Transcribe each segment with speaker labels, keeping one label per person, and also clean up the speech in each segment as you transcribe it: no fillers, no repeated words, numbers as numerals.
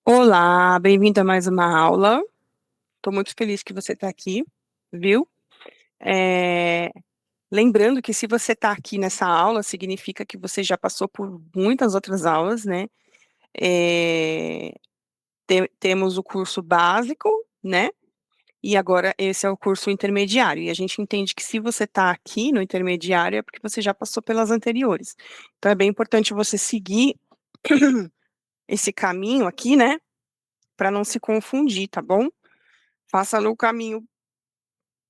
Speaker 1: Olá, bem-vindo a mais uma aula. Estou muito feliz que você está aqui, viu? Eh, Lembrando que se você está aqui nessa aula, significa que você já passou por muitas outras aulas, né? Eh, Temos o curso básico, né? E agora esse é o curso intermediário. E a gente entende que se você está aqui no intermediário é porque você já passou pelas anteriores. Então é bem importante você seguir esse caminho aqui, né? Para não se confundir, tá bom? Faça no caminho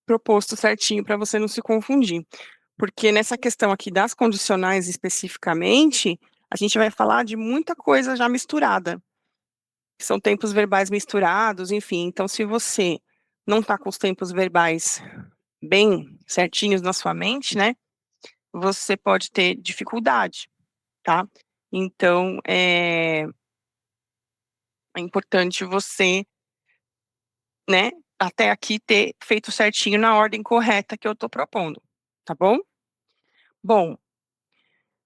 Speaker 1: proposto certinho para você não se confundir. Porque nessa questão aqui das condicionais especificamente, a gente vai falar de muita coisa já misturada. São tempos verbais misturados, enfim. Então, se você não está com os tempos verbais bem certinhos na sua mente, né? Você pode ter dificuldade, tá? Então, é importante você, né, até aqui ter feito certinho na ordem correta que eu estou propondo, tá bom? Bom,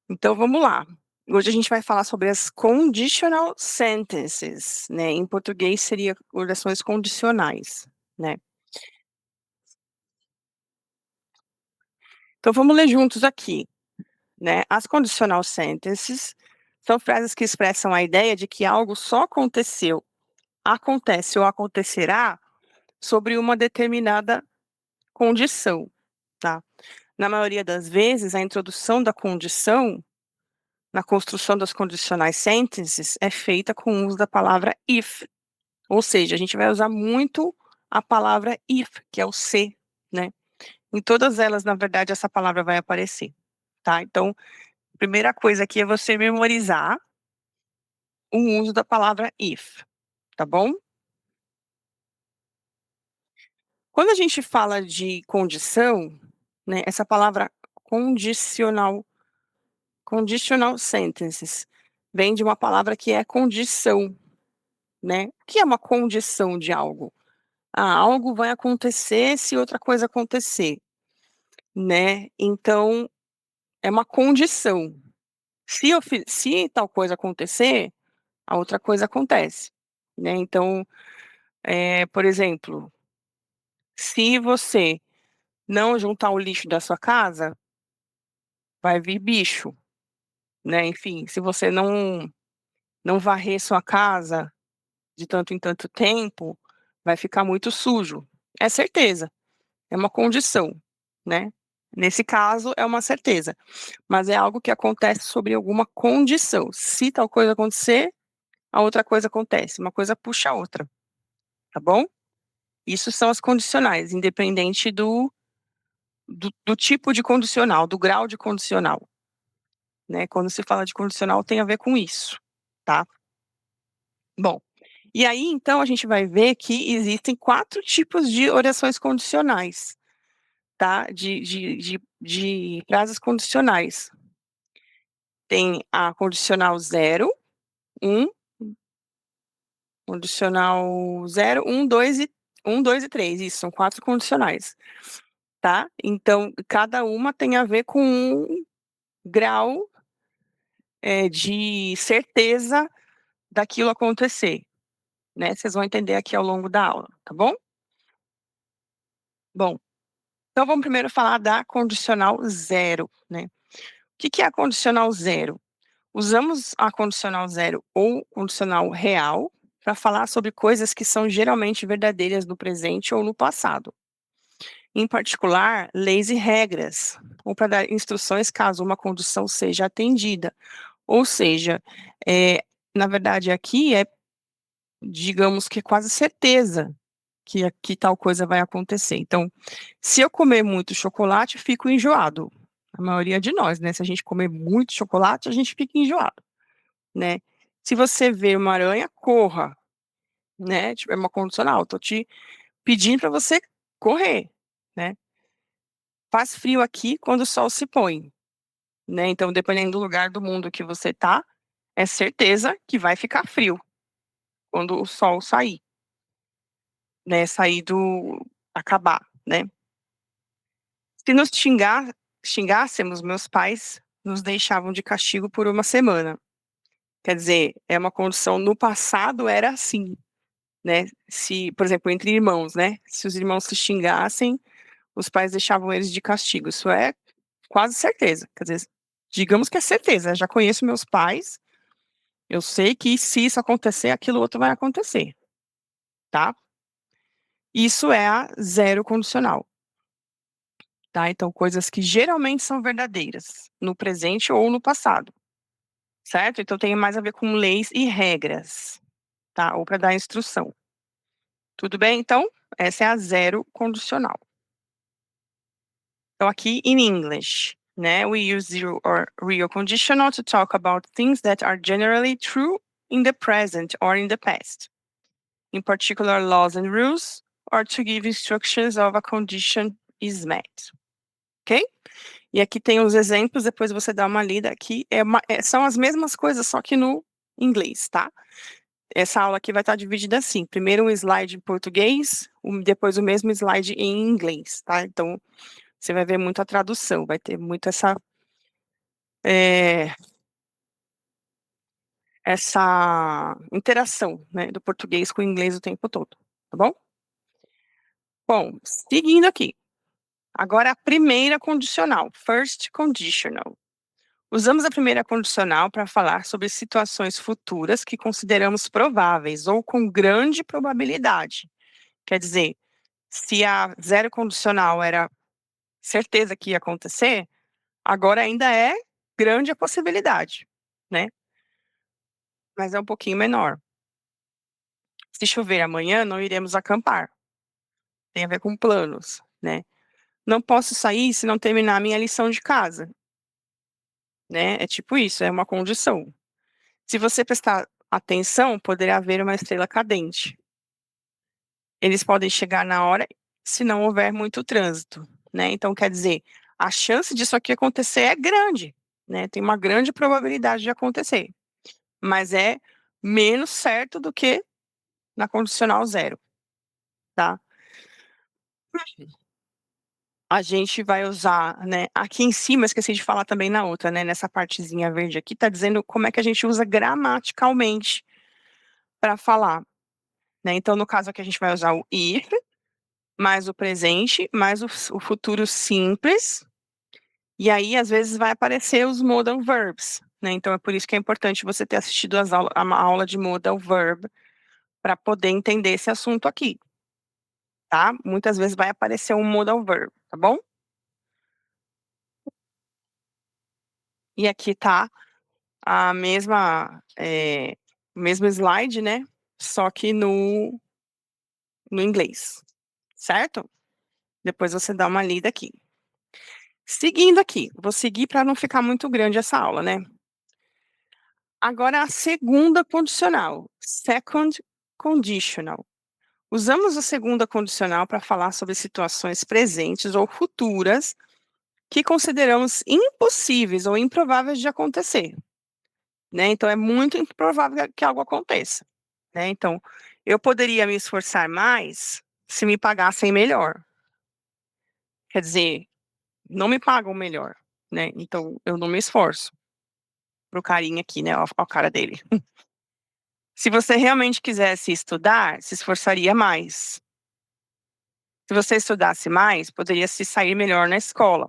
Speaker 1: então vamos lá. Hoje a gente vai falar sobre as conditional sentences, né? Em português seria orações condicionais, né? Então vamos ler juntos aqui, né? As conditional sentences são frases que expressam a ideia de que algo só aconteceu, acontece ou acontecerá sobre uma determinada condição, tá? Na maioria das vezes, a introdução da condição na construção das condicionais sentences é feita com o uso da palavra if. Ou seja, a gente vai usar muito a palavra if, que é o se, né? Em todas elas, na verdade, essa palavra vai aparecer, tá? Então, a primeira coisa aqui é você memorizar o uso da palavra if, tá bom? Quando a gente fala de condição, né, essa palavra condicional, conditional sentences, vem de uma palavra que é condição, né? O que é uma condição de algo? Ah, algo vai acontecer se outra coisa acontecer, né? Então, é uma condição. Se tal coisa acontecer, a outra coisa acontece, né? Então, por exemplo, se você não juntar o lixo da sua casa, vai vir bicho, né? Enfim, se você não varrer sua casa de tanto em tanto tempo, vai ficar muito sujo. É certeza, é uma condição, né? Nesse caso, é uma certeza, mas é algo que acontece sobre alguma condição. Se tal coisa acontecer, a outra coisa acontece, uma coisa puxa a outra, tá bom? Isso são as condicionais, independente do tipo de condicional, do grau de condicional, né? Quando se fala de condicional, tem a ver com isso, tá? Bom, e aí, então, a gente vai ver que existem 4 tipos de orações condicionais, tá? De frases condicionais. Tem a condicional 0, 1, condicional 0, 1, 2 e 3. Isso, são 4 condicionais, tá? Então, cada uma tem a ver com um grau, de certeza daquilo acontecer, né? Vocês vão entender aqui ao longo da aula, tá bom? Bom, então vamos primeiro falar da condicional 0, né? O que é a condicional 0? Usamos a condicional 0 ou condicional real para falar sobre coisas que são geralmente verdadeiras no presente ou no passado. Em particular, leis e regras, ou para dar instruções caso uma condição seja atendida. Ou seja, na verdade, aqui digamos que quase certeza que aqui tal coisa vai acontecer. Então, se eu comer muito chocolate, fico enjoado. A maioria de nós, né? Se a gente comer muito chocolate, a gente fica enjoado, né? Se você vê uma aranha, corra, né? Tipo, é uma condicional. Tô te pedindo para você correr, né? Faz frio aqui quando o sol se põe, né? Então, dependendo do lugar do mundo que você tá, é certeza que vai ficar frio quando o sol sair, né? Acabar, né? Se nos xingássemos, meus pais nos deixavam de castigo por uma semana. Quer dizer, é uma condição no passado era assim, né? Se, por exemplo, entre irmãos, né? Se os irmãos se xingassem, os pais deixavam eles de castigo. Isso é quase certeza. Quer dizer, digamos que é certeza. Já conheço meus pais, eu sei que se isso acontecer, aquilo outro vai acontecer, tá? Isso é a zero condicional, tá? Então, coisas que geralmente são verdadeiras, no presente ou no passado, certo? Então, tem mais a ver com leis e regras, tá? Ou para dar instrução. Tudo bem? Então, essa é a zero condicional. Então, aqui in English, né? We use zero or real conditional to talk about things that are generally true in the present or in the past. In particular, laws and rules, or to give instructions of a condition is met. Ok? E aqui tem os exemplos, depois você dá uma lida aqui. São as mesmas coisas, só que no inglês, tá? Essa aula aqui vai estar dividida assim. Primeiro um slide em português, depois o mesmo slide em inglês, tá? Então, você vai ver muito a tradução, vai ter muito é, essa interação, né, do português com o inglês o tempo todo, tá bom? Bom, seguindo aqui. Agora a primeira condicional, first conditional. Usamos a primeira condicional para falar sobre situações futuras que consideramos prováveis ou com grande probabilidade. Quer dizer, se a zero condicional era certeza que ia acontecer, agora ainda é grande a possibilidade, né? Mas é um pouquinho menor. Se chover amanhã, não iremos acampar. Tem a ver com planos, né? Não posso sair se não terminar a minha lição de casa, né? É tipo isso, é uma condição. Se você prestar atenção, poderá haver uma estrela cadente. Eles podem chegar na hora se não houver muito trânsito, né? Então, quer dizer, a chance disso aqui acontecer é grande, né? Tem uma grande probabilidade de acontecer, mas é menos certo do que na condicional zero, tá? A gente vai usar, né? Aqui em cima, eu esqueci de falar também na outra, né? Nessa partezinha verde aqui, tá dizendo como é que a gente usa gramaticalmente para falar, né? Então, no caso aqui, a gente vai usar o if, mais o presente, mais o futuro simples, e aí, às vezes, vai aparecer os modal verbs, né? Então, é por isso que é importante você ter assistido a aula de modal verb para poder entender esse assunto aqui, tá? Muitas vezes vai aparecer um modal verb, tá bom? E aqui tá a mesma, o mesmo slide, né? Só que no inglês, certo? Depois você dá uma lida aqui. Seguindo aqui, vou seguir para não ficar muito grande essa aula, né? Agora a segunda condicional, second conditional. Usamos a segunda condicional para falar sobre situações presentes ou futuras que consideramos impossíveis ou improváveis de acontecer, né? Então é muito improvável que algo aconteça, né? Então, eu poderia me esforçar mais se me pagassem melhor. Quer dizer, não me pagam melhor, né? Então, eu não me esforço. Pro carinha aqui, né? Ó, a cara dele. Se você realmente quisesse estudar, se esforçaria mais. Se você estudasse mais, poderia se sair melhor na escola.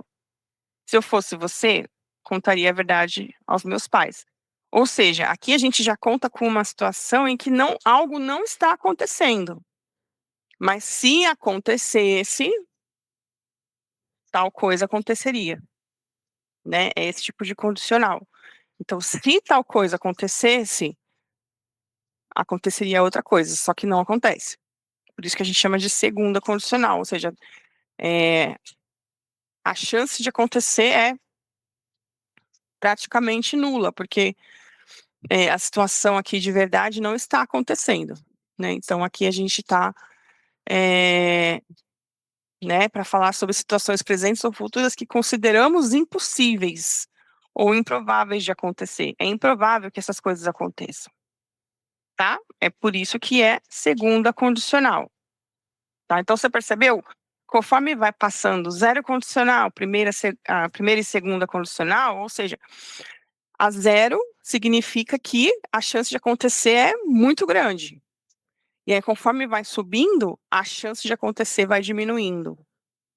Speaker 1: Se eu fosse você, contaria a verdade aos meus pais. Ou seja, aqui a gente já conta com uma situação em que algo não está acontecendo. Mas se acontecesse, tal coisa aconteceria, né? É esse tipo de condicional. Então, se tal coisa acontecesse, aconteceria outra coisa, só que não acontece. Por isso que a gente chama de segunda condicional, ou seja, a chance de acontecer é praticamente nula, porque a situação aqui de verdade não está acontecendo, né? Então, aqui a gente está, né, para falar sobre situações presentes ou futuras que consideramos impossíveis ou improváveis de acontecer. É improvável que essas coisas aconteçam, tá? É por isso que é segunda condicional, tá? Então, você percebeu? Conforme vai passando zero condicional, primeira e segunda condicional, ou seja, A zero significa que a chance de acontecer é muito grande. E aí, conforme vai subindo, a chance de acontecer vai diminuindo,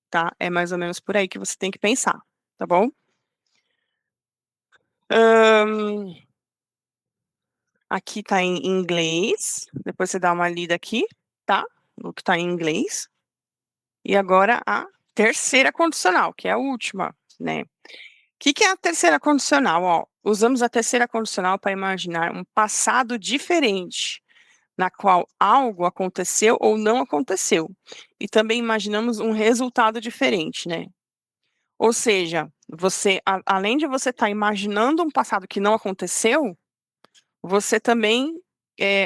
Speaker 1: tá? É mais ou menos por aí que você tem que pensar, tá bom? Ahn, Aqui tá em inglês. Depois você dá uma lida aqui, tá? No que tá em inglês. E agora a terceira condicional, que é a última, né? O que é a terceira condicional? Ó, usamos a terceira condicional para imaginar um passado diferente, na qual algo aconteceu ou não aconteceu. E também imaginamos um resultado diferente, né? Ou seja, além de você estar imaginando um passado que não aconteceu, você também,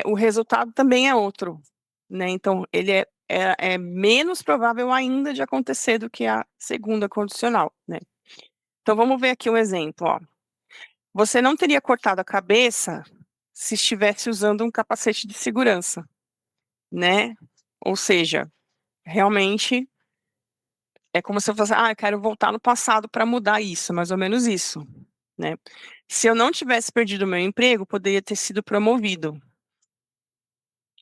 Speaker 1: o resultado também é outro, né? Então, ele é menos provável ainda de acontecer do que a segunda condicional, né? Então, vamos ver aqui um exemplo, ó. Você não teria cortado a cabeça se estivesse usando um capacete de segurança, né? Ou seja, realmente é como se eu fosse, eu quero voltar no passado para mudar isso, mais ou menos isso, né? Se eu não tivesse perdido o meu emprego, poderia ter sido promovido,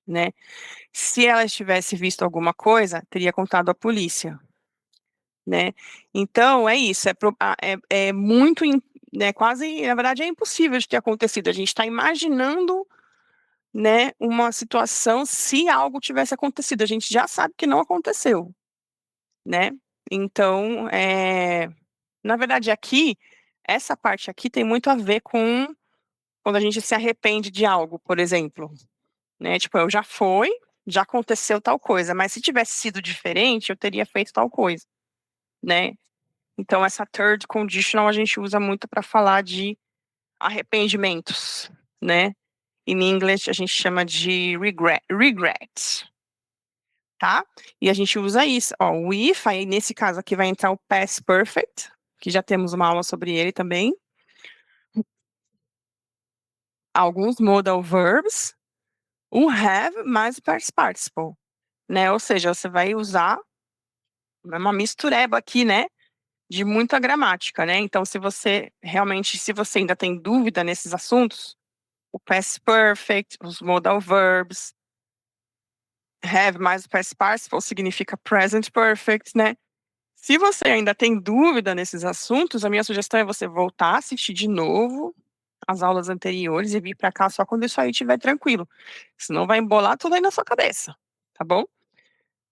Speaker 1: né? Se ela tivesse visto alguma coisa, teria contado à polícia, né? Então, é isso, é muito, né, quase, na verdade, é impossível de ter acontecido. A gente está imaginando, né, uma situação se algo tivesse acontecido. A gente já sabe que não aconteceu, né? Então, na verdade, essa parte aqui tem muito a ver com quando a gente se arrepende de algo, por exemplo, né? Tipo, já aconteceu tal coisa, mas se tivesse sido diferente, eu teria feito tal coisa, né? Então, essa third conditional a gente usa muito para falar de arrependimentos, né? Em inglês a gente chama de regret, tá? E a gente usa isso, ó, o if, aí nesse caso aqui vai entrar o past perfect, que já temos uma aula sobre ele também. Alguns modal verbs, o have mais o past participle, né? Ou seja, você vai usar uma mistureba aqui, né? De muita gramática, né? Então, se você ainda tem dúvida nesses assuntos, o past perfect, os modal verbs, have mais o past participle significa present perfect, né? Se você ainda tem dúvida nesses assuntos, a minha sugestão é você voltar a assistir de novo as aulas anteriores e vir para cá só quando isso aí estiver tranquilo. Senão vai embolar tudo aí na sua cabeça, tá bom?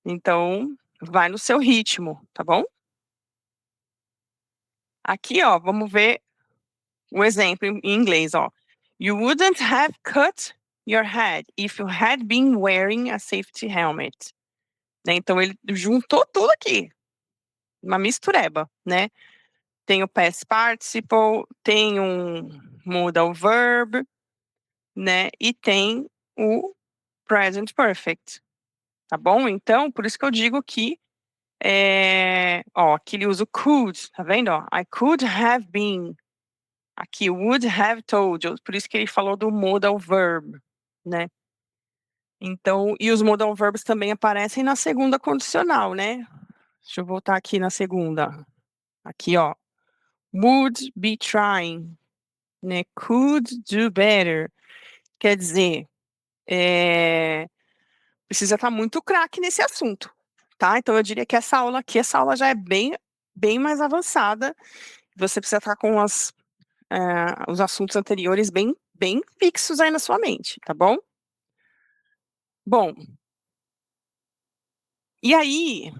Speaker 1: Então, vai no seu ritmo, tá bom? Aqui, ó, vamos ver o exemplo em inglês, ó. You wouldn't have cut your head if you had been wearing a safety helmet. Né? Então, ele juntou tudo aqui, uma mistureba, né? Tem o past participle, tem um modal verb, né? E tem o present perfect, tá bom? Então, por isso que eu digo que, ó, aqui ele usa o could, tá vendo? Ó? I could have been. Aqui, would have told you, por isso que ele falou do modal verb, né? Então, e os modal verbs também aparecem na segunda condicional, né? Deixa eu voltar aqui na segunda. Aqui, ó. Would be trying, né? Could do better. Quer dizer, precisa estar muito craque nesse assunto, tá? Então, eu diria que essa aula já é bem mais avançada. Você precisa estar com os assuntos anteriores bem fixos aí na sua mente, tá bom? Bom, e aí,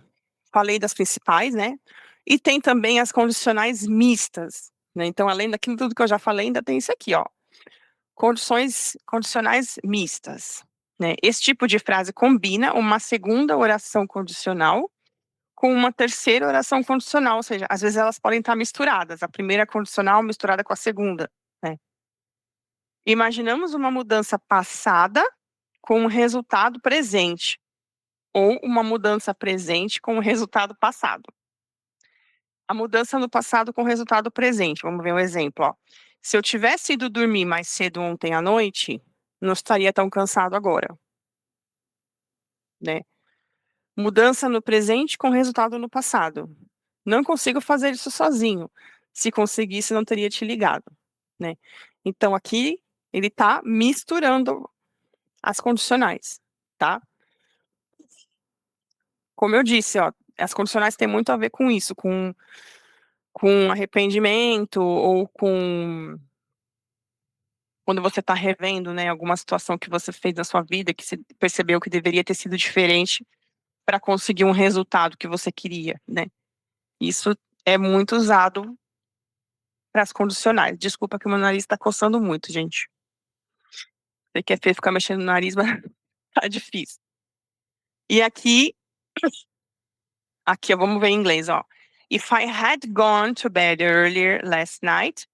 Speaker 1: falei das principais, né? E tem também as condicionais mistas, né? Então, além daquilo tudo que eu já falei, ainda tem isso aqui, ó. Condicionais mistas, né? Esse tipo de frase combina uma segunda oração condicional com uma terceira oração condicional, ou seja, às vezes elas podem estar misturadas, a primeira condicional misturada com a segunda, né? Imaginamos uma mudança passada com um resultado presente, ou uma mudança presente com um resultado passado. A mudança no passado com o resultado presente. Vamos ver um exemplo, ó. Se eu tivesse ido dormir mais cedo ontem à noite, não estaria tão cansado agora, né? Mudança no presente com resultado no passado. Não consigo fazer isso sozinho. Se conseguisse, não teria te ligado. né? Então, aqui, ele tá misturando as condicionais, tá? Como eu disse, ó, as condicionais têm muito a ver com isso, com arrependimento ou com quando você está revendo, né, alguma situação que você fez na sua vida, que você percebeu que deveria ter sido diferente para conseguir um resultado que você queria, né? Isso é muito usado para as condicionais. Desculpa que o meu nariz está coçando muito, gente. Sei que é feio ficar mexendo no nariz, mas tá difícil. E aqui, ó, vamos ver em inglês, ó. If I had gone to bed earlier last night,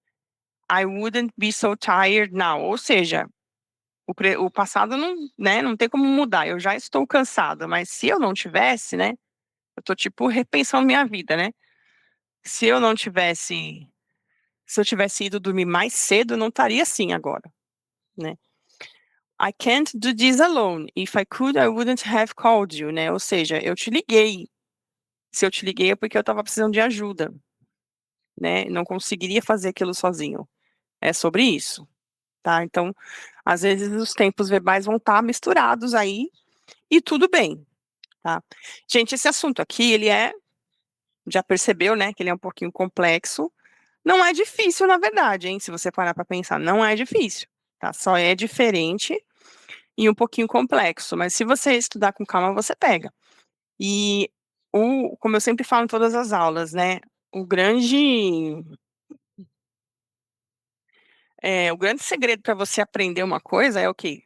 Speaker 1: I wouldn't be so tired now. Ou seja, o passado não, né, não tem como mudar. Eu já estou cansada, mas se eu não tivesse, né, eu tô tipo repensando minha vida, né? Se eu não tivesse, se eu tivesse ido dormir mais cedo, eu não estaria assim agora, né? I can't do this alone. If I could, I wouldn't have called you, né? Ou seja, eu te liguei. Se eu te liguei é porque eu estava precisando de ajuda, né? Não conseguiria fazer aquilo sozinho. É sobre isso, tá? Então, às vezes os tempos verbais vão estar misturados aí e tudo bem, tá? Gente, esse assunto aqui, ele já percebeu, né, que ele é um pouquinho complexo. Não é difícil, na verdade, hein? Se você parar para pensar, não é difícil, tá? Só é diferente e um pouquinho complexo, mas se você estudar com calma, você pega. E como eu sempre falo em todas as aulas, né? O grande, o grande segredo para você aprender uma coisa é o quê?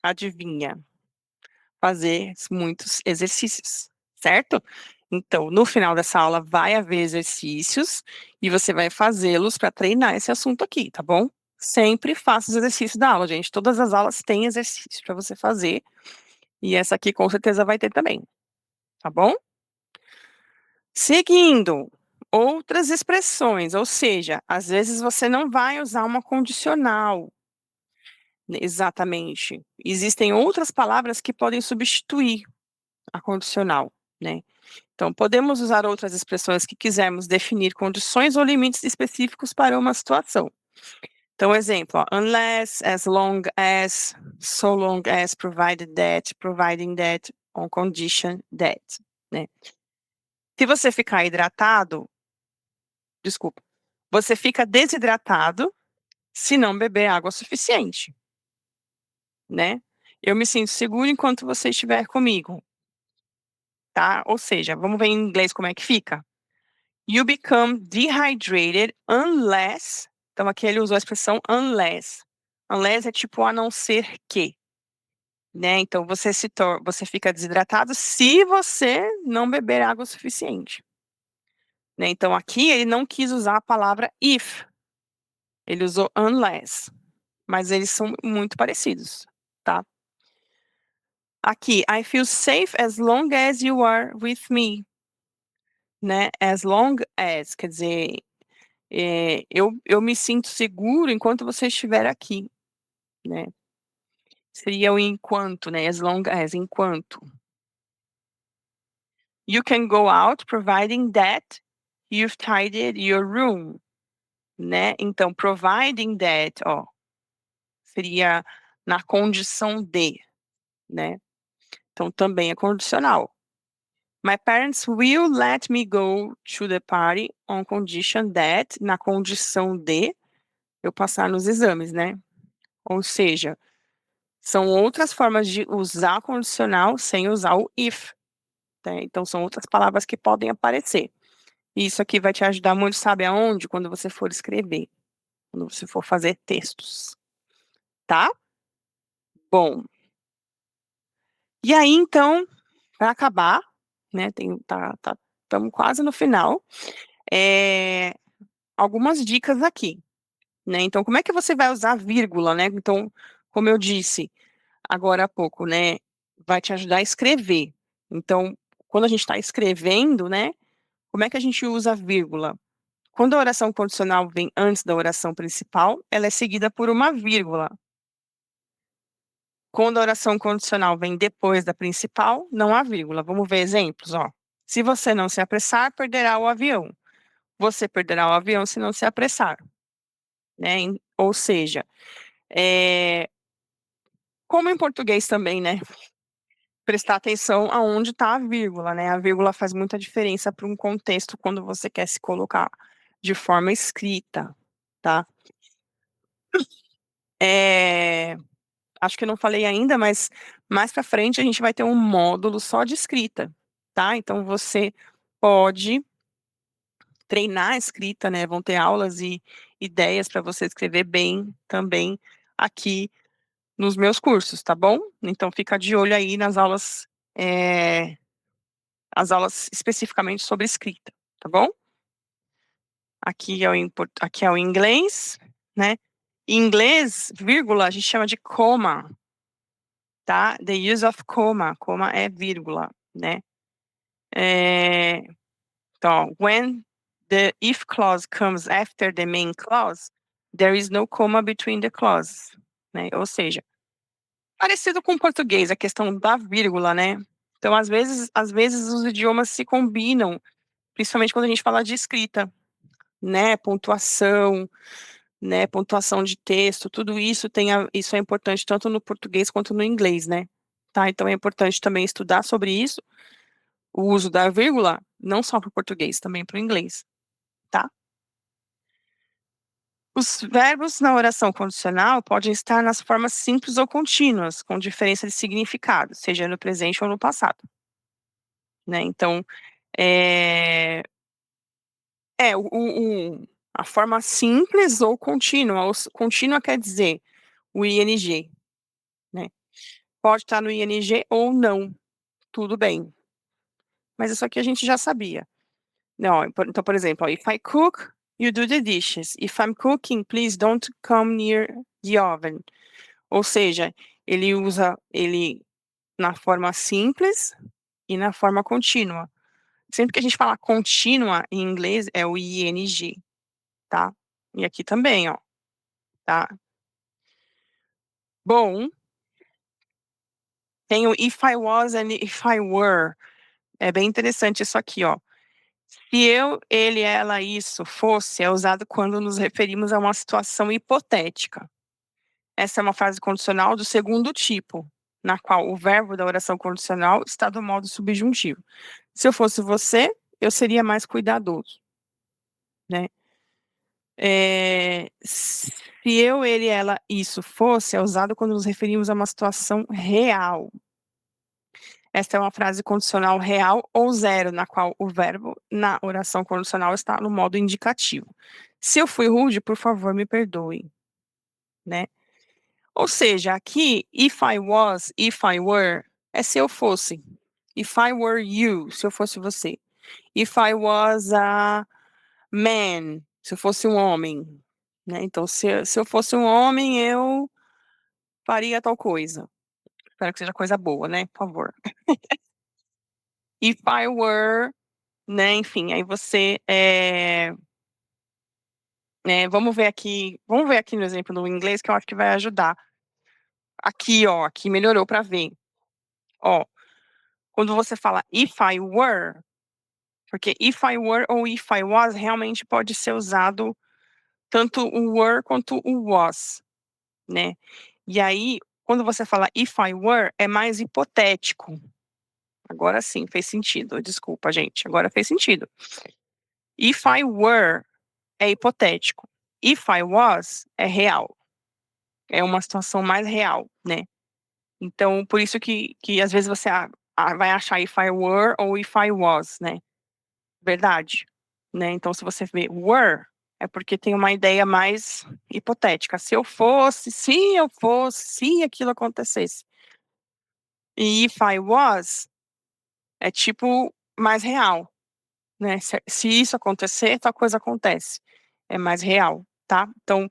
Speaker 1: Adivinha? Fazer muitos exercícios, certo? Então, no final dessa aula vai haver exercícios e você vai fazê-los para treinar esse assunto aqui, tá bom? Sempre faça os exercícios da aula, gente. Todas as aulas têm exercícios para você fazer e essa aqui com certeza vai ter também, tá bom? Seguindo, outras expressões, ou seja, às vezes você não vai usar uma condicional, né, exatamente. Existem outras palavras que podem substituir a condicional, né? Então, podemos usar outras expressões que quisermos definir condições ou limites específicos para uma situação. Então, exemplo, ó, unless, as long as, so long as, provided that, providing that, on condition that, né? Se você ficar hidratado, desculpa, você fica desidratado se não beber água suficiente, né? Eu me sinto seguro enquanto você estiver comigo, tá? Ou seja, vamos ver em inglês como é que fica? You become dehydrated unless. Então, aqui ele usou a expressão unless. Unless é tipo a não ser que, né? Então, você fica desidratado se você não beber água o suficiente, né? Então, aqui ele não quis usar a palavra if, ele usou unless, mas eles são muito parecidos, tá? Aqui, I feel safe as long as you are with me, né? As long as, quer dizer, eu me sinto seguro enquanto você estiver aqui, né? Seria o enquanto, né? As long as, enquanto. You can go out providing that you've tidied your room, né? Então, providing that, ó, seria na condição de, né? Então, também é condicional. My parents will let me go to the party on condition that, na condição de eu passar nos exames, né? Ou seja, são outras formas de usar condicional sem usar o if, né? Então, são outras palavras que podem aparecer. E isso aqui vai te ajudar muito, sabe aonde? Quando você for escrever, quando você for fazer textos, tá? Bom, e aí, então, para acabar, né, estamos quase no final, é, algumas dicas aqui, né? Então, como é que você vai usar vírgula, né? Então, como eu disse agora há pouco, né, vai te ajudar a escrever. Então, quando a gente está escrevendo, né, como é que a gente usa a vírgula? Quando a oração condicional vem antes da oração principal, ela é seguida por uma vírgula. Quando a oração condicional vem depois da principal, não há vírgula. Vamos ver exemplos, ó. Se você não se apressar, perderá o avião. Você perderá o avião se não se apressar. né? Ou seja, como em português também, né? Prestar atenção aonde está a vírgula, né? A vírgula faz muita diferença para um contexto quando você quer se colocar de forma escrita, tá? Acho que eu não falei ainda, mas mais para frente a gente vai ter um módulo só de escrita, tá? Então você pode treinar a escrita, né? Vão ter aulas e ideias para você escrever bem também aqui nos meus cursos, tá bom? Então fica de olho aí nas aulas, as aulas especificamente sobre escrita, tá bom? Aqui é o inglês, né? Em inglês, vírgula, a gente chama de comma, tá? The use of comma. Comma é vírgula, né? É, então, when the if clause comes after the main clause, there is no comma between the clauses, né? Ou seja, parecido com o português, a questão da vírgula, né? Então, às vezes os idiomas se combinam, principalmente quando a gente fala de escrita, né? Pontuação, né? Pontuação de texto, tudo isso isso é importante tanto no português quanto no inglês, né? Tá? Então é importante também estudar sobre isso, o uso da vírgula, não só para o português, também para o inglês, tá? Os verbos na oração condicional podem estar nas formas simples ou contínuas, com diferença de significado, seja no presente ou no passado, né? Então, é, a forma simples ou contínua. Contínua quer dizer o ing, né? Pode estar no ing ou não, tudo bem. Mas isso aqui a gente já sabia. Não, então, por exemplo, ó, if I cook, you do the dishes. If I'm cooking, please don't come near the oven. Ou seja, ele usa ele na forma simples e na forma contínua. Sempre que a gente fala contínua em inglês é o ing, tá? E aqui também, ó, tá? Bom, tem o if I was and if I were. É bem interessante isso aqui, ó. Se eu, ele, ela, isso fosse, é usado quando nos referimos a uma situação hipotética. Essa é uma frase condicional do segundo tipo, na qual o verbo da oração condicional está do modo subjuntivo. Se eu fosse você, eu seria mais cuidadoso, né? Se eu, ele, ela, isso fosse, é usado quando nos referimos a uma situação real. Esta é uma frase condicional real ou zero, na qual o verbo na oração condicional está no modo indicativo. Se eu fui rude, por favor, me perdoe, né? Ou seja, aqui, if I was, if I were, é se eu fosse. If I were you, se eu fosse você. If I was a man, se eu fosse um homem, né? Então, se eu fosse um homem, eu faria tal coisa. Espero que seja coisa boa, né? Por favor. If I were, né? Enfim, aí você vamos ver aqui no exemplo do inglês que eu acho que vai ajudar. Aqui, ó, aqui melhorou para ver. Ó, quando você fala if I were, porque if I were ou if I was realmente pode ser usado tanto o were quanto o was, né? E aí, quando você fala if I were, é mais hipotético. Agora sim, fez sentido. Desculpa, gente. Agora fez sentido. If I were é hipotético. If I was é real. É uma situação mais real, né? Então, por isso que às vezes você vai achar if I were ou if I was, né? Verdade, né? Então, se você vê were, é porque tem uma ideia mais hipotética. Se eu fosse, se aquilo acontecesse. E if I was, é tipo mais real, né? Se isso acontecer, tal coisa acontece. É mais real, tá? Então,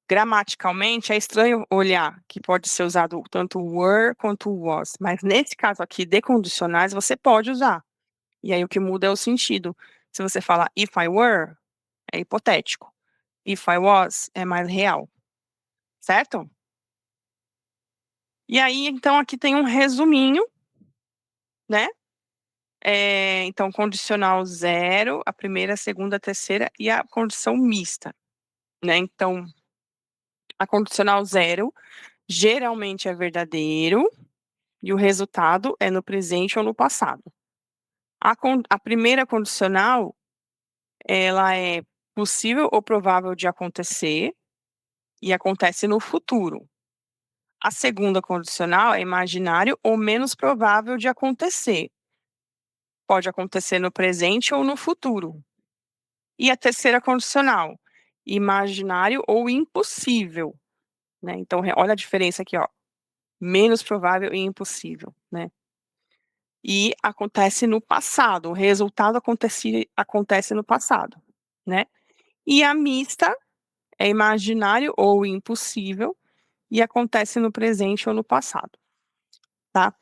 Speaker 1: gramaticalmente, é estranho olhar que pode ser usado tanto o were quanto o was, mas nesse caso aqui de condicionais, você pode usar. E aí o que muda é o sentido. Se você falar if I were, é hipotético. If I was, é mais real. Certo? E aí, então, aqui tem um resuminho, né? Então, condicional zero, a primeira, a segunda, a terceira e a condição mista, né? Então, A condicional 0 geralmente é verdadeiro e o resultado é no presente ou no passado. A primeira condicional, ela é possível ou provável de acontecer e acontece no futuro. A segunda condicional é imaginário ou menos provável de acontecer. Pode acontecer no presente ou no futuro. E a terceira condicional, imaginário ou impossível, né? Então, olha a diferença aqui, ó. Menos provável e impossível, né? E acontece no passado, o resultado acontece no passado, né? E a mista é imaginário ou impossível e acontece no presente ou no passado, tá?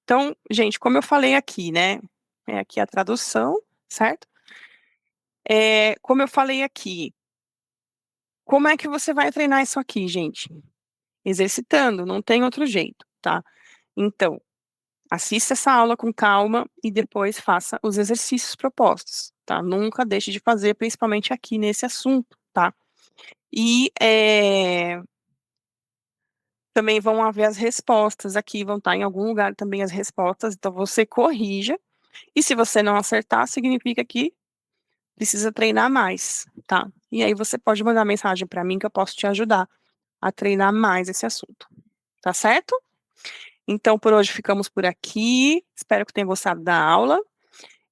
Speaker 1: Então, gente, como eu falei aqui, né? É aqui a tradução, certo? Como eu falei aqui, como é que você vai treinar isso aqui, gente? Exercitando, não tem outro jeito, tá? Então, assista essa aula com calma e depois faça os exercícios propostos, tá? Nunca deixe de fazer, principalmente aqui nesse assunto, tá? E também vão haver as respostas aqui, vão estar em algum lugar também as respostas, então você corrija. E se você não acertar, significa que precisa treinar mais, tá? E aí você pode mandar mensagem para mim que eu posso te ajudar a treinar mais esse assunto, tá certo? Então, por hoje ficamos por aqui. Espero que tenha gostado da aula.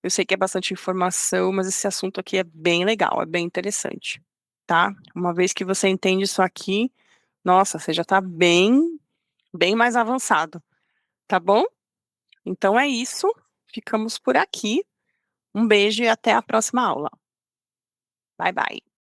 Speaker 1: Eu sei que é bastante informação, mas esse assunto aqui é bem legal, é bem interessante, tá? Uma vez que você entende isso aqui, nossa, você já está bem mais avançado, tá bom? Então é isso. Ficamos por aqui. Um beijo e até a próxima aula. Bye, bye.